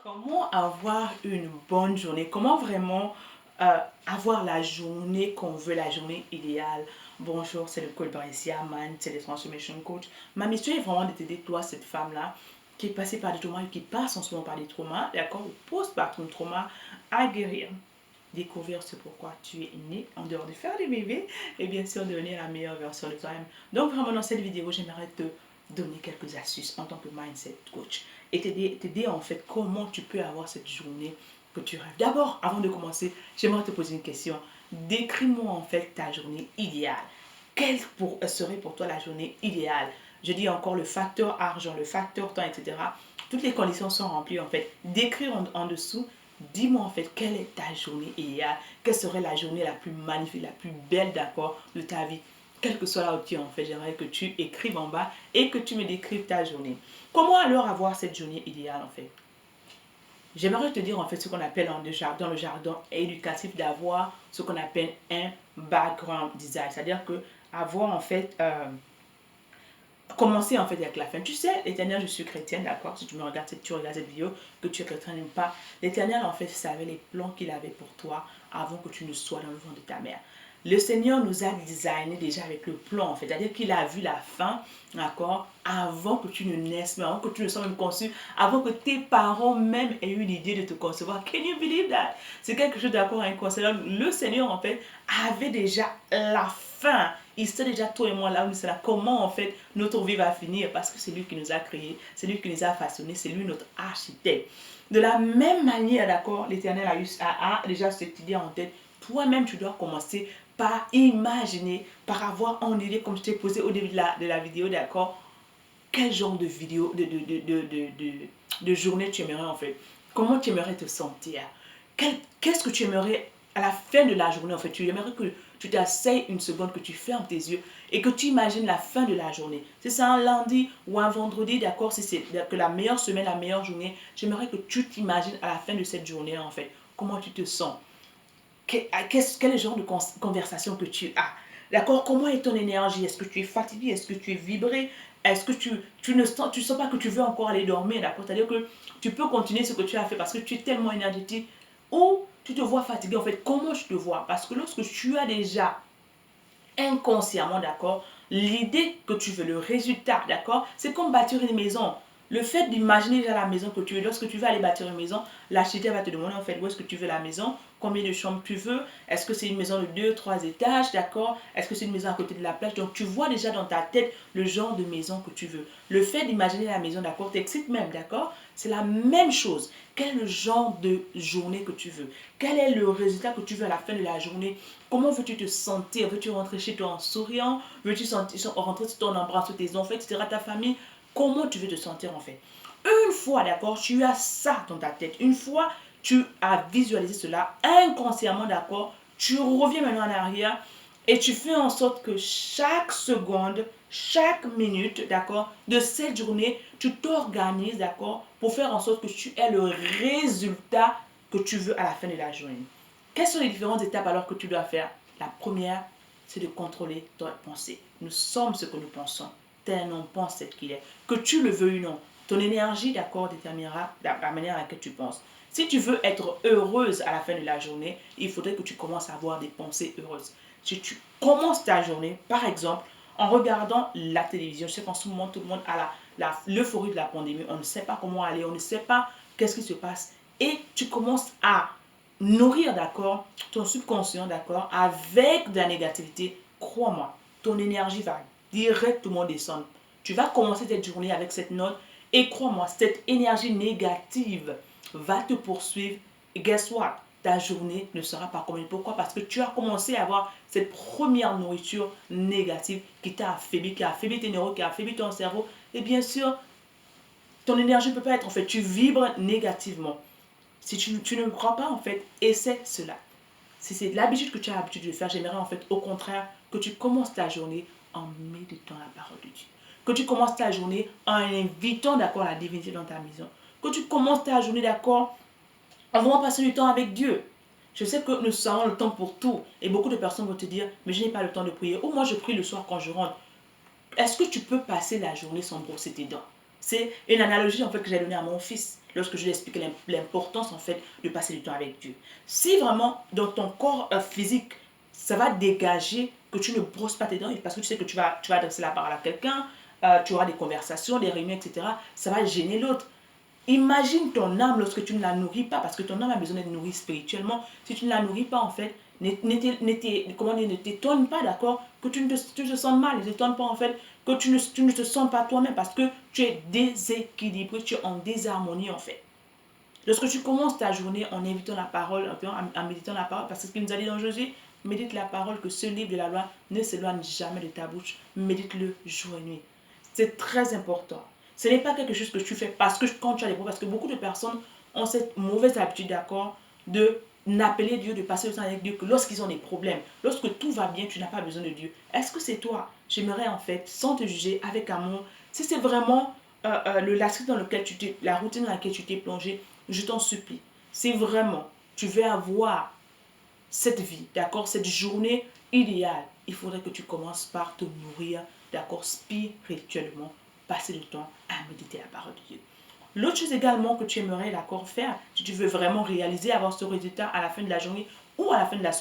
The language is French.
Comment avoir une bonne journée? Comment vraiment avoir la journée qu'on veut, la journée idéale? Bonjour, c'est le coach Brescia, Man, c'est le Transformation Coach. Ma mission est vraiment de t'aider, toi, cette femme-là, qui est passée par des traumas et qui passe en ce moment par des traumas, d'accord, ou post-partum trauma, à guérir. Découvrir ce pourquoi tu es né, en dehors de faire des bébés, et bien sûr devenir la meilleure version de toi-même. Donc vraiment dans cette vidéo, j'aimerais te donner quelques astuces en tant que mindset coach et t'aider en fait comment tu peux avoir cette journée que tu rêves. D'abord, avant de commencer, j'aimerais te poser une question. Décris-moi en fait ta journée idéale. Serait pour toi la journée idéale? Je dis encore le facteur argent, le facteur temps, etc. Toutes les conditions sont remplies en fait. Décris en dessous. Dis-moi en fait, quelle est ta journée idéale? Quelle serait la journée la plus magnifique, la plus belle, d'accord, de ta vie? Quel que soit là où tu es en fait, j'aimerais que tu écrives en bas et que tu me décrives ta journée. Comment alors avoir cette journée idéale en fait? J'aimerais te dire en fait ce qu'on appelle dans le jargon éducatif d'avoir ce qu'on appelle un background design. C'est-à-dire que avoir en fait commencer en fait avec la fin. Tu sais, l'Éternel, je suis chrétienne, d'accord? Si tu me regardes, si tu regardes cette vidéo, que tu es chrétien ou pas, l'Éternel en fait savait les plans qu'il avait pour toi avant que tu ne sois dans le ventre de ta mère. Le Seigneur nous a designé déjà avec le plan en fait, c'est-à-dire qu'il a vu la fin, d'accord, avant que tu ne naisses, mais avant que tu ne sois même conçu, avant que tes parents même aient eu l'idée de te concevoir. Can you believe that? C'est quelque chose d'accord inconcevable. Le Seigneur en fait avait déjà la fin. Il sait déjà toi et moi là où nous sommes là, comment en fait notre vie va finir parce que c'est lui qui nous a créés, c'est lui qui nous a façonnés, c'est lui notre architecte. De la même manière, d'accord, l'Éternel a déjà cette idée en tête. Toi-même, tu dois commencer par imaginer, par avoir en idée, comme je t'ai posé au début de la vidéo, d'accord, quel genre de vidéo, de journée tu aimerais en fait. Comment tu aimerais te sentir? Qu'est-ce que tu aimerais à la fin de la journée en fait? Tu aimerais que tu t'asseyes une seconde, que tu fermes tes yeux et que tu imagines la fin de la journée. Si c'est un lundi ou un vendredi, d'accord, si c'est que la meilleure semaine, la meilleure journée, j'aimerais que tu t'imagines à la fin de cette journée en fait. Comment tu te sens? Quel est le genre de conversation que tu as? D'accord? Comment est ton énergie? Est-ce que tu es fatigué? Est-ce que tu es vibré? Est-ce que tu ne sens pas que tu veux encore aller dormir? D'accord? C'est-à-dire que tu peux continuer ce que tu as fait parce que tu es tellement énergétique ou tu te vois fatigué. En fait, comment je te vois? Parce que lorsque tu as déjà inconsciemment, d'accord, l'idée que tu veux, le résultat, d'accord, c'est comme bâtir une maison. Le fait d'imaginer déjà la maison que tu veux, lorsque tu veux aller bâtir une maison, l'architecte va te demander en fait où est-ce que tu veux la maison, combien de chambres tu veux, est-ce que c'est une maison de 2, 3 étages, d'accord, est-ce que c'est une maison à côté de la plage. Donc tu vois déjà dans ta tête le genre de maison que tu veux. Le fait d'imaginer la maison, d'accord, t'excite même, d'accord, c'est la même chose. Quel est le genre de journée que tu veux? Quel est le résultat que tu veux à la fin de la journée? Comment veux-tu te sentir? Veux-tu rentrer chez toi en souriant? Veux-tu rentrer sur ton embrasse tes enfants, etc., ta famille? Comment tu veux te sentir en fait? Une fois, d'accord, tu as ça dans ta tête. Une fois, tu as visualisé cela inconsciemment, d'accord, tu reviens maintenant en arrière et tu fais en sorte que chaque seconde, chaque minute, d'accord, de cette journée, tu t'organises, d'accord, pour faire en sorte que tu aies le résultat que tu veux à la fin de la journée. Quelles sont les différentes étapes alors que tu dois faire? La première, c'est de contrôler tes pensées. Nous sommes ce que nous pensons. Tel homme pense ce qu'il est. Que tu le veuilles ou non, ton énergie, d'accord, déterminera la manière à laquelle tu penses. Si tu veux être heureuse à la fin de la journée, il faudrait que tu commences à avoir des pensées heureuses. Si tu commences ta journée, par exemple, en regardant la télévision, je sais qu'en ce moment, tout le monde a l'euphorie de la pandémie. On ne sait pas comment aller, on ne sait pas qu'est-ce qui se passe. Et tu commences à nourrir, d'accord, ton subconscient, d'accord, avec de la négativité, crois-moi, ton énergie va directement descendre. Tu vas commencer cette journée avec cette note et crois-moi, cette énergie négative va te poursuivre et guess what? Ta journée ne sera pas comme une. Pourquoi? Parce que tu as commencé à avoir cette première nourriture négative qui t'a affaibli, qui a affaibli tes neurones, qui a affaibli ton cerveau. Et bien sûr, ton énergie ne peut pas être en fait, tu vibres négativement. Si tu ne me crois pas, en fait, essaie cela. Si c'est l'habitude que tu as l'habitude de faire, j'aimerais en fait au contraire que tu commences ta journée en méditant la parole de Dieu. Que tu commences ta journée en invitant d'accord la divinité dans ta maison. Que tu commences ta journée d'accord en vraiment passant du temps avec Dieu. Je sais que nous avons le temps pour tout. Et beaucoup de personnes vont te dire, mais je n'ai pas le temps de prier. Ou moi je prie le soir quand je rentre. Est-ce que tu peux passer la journée sans brosser tes dents? C'est une analogie en fait que j'ai donnée à mon fils lorsque je lui explique l'importance en fait de passer du temps avec Dieu. Si vraiment dans ton corps physique, ça va dégager que tu ne brosses pas tes dents parce que tu sais que tu vas adresser la parole à quelqu'un, tu auras des conversations, des réunions, etc. Ça va gêner l'autre. Imagine ton âme lorsque tu ne la nourris pas, parce que ton âme a besoin d'être nourrie spirituellement. Si tu ne la nourris pas, en fait, ne t'étonne pas, d'accord, que tu te sens mal. Ne t'étonne pas, en fait, que tu ne te sens pas toi-même parce que tu es déséquilibré, tu es en désharmonie, en fait. Lorsque tu commences ta journée en évitant la parole, en méditant la parole, parce que ce qu'il nous a dit dans Josué, médite la parole, que ce livre de la loi ne s'éloigne jamais de ta bouche. Médite-le jour et nuit. C'est très important. Ce n'est pas quelque chose que tu fais parce que quand tu as des problèmes, parce que beaucoup de personnes ont cette mauvaise habitude, d'accord, de n'appeler Dieu, de passer le temps avec Dieu que lorsqu'ils ont des problèmes. Lorsque tout va bien, tu n'as pas besoin de Dieu. Est-ce que c'est toi? J'aimerais en fait, sans te juger, avec amour, si c'est vraiment la routine dans laquelle tu t'es plongé, je t'en supplie. Si vraiment tu veux avoir cette vie, d'accord, cette journée idéale, il faudrait que tu commences par te nourrir, d'accord, spirituellement, passer du temps à méditer la parole de Dieu. L'autre chose également que tu aimerais, d'accord, faire, si tu veux vraiment réaliser, avoir ce résultat à la fin de la journée ou à la fin de la semaine,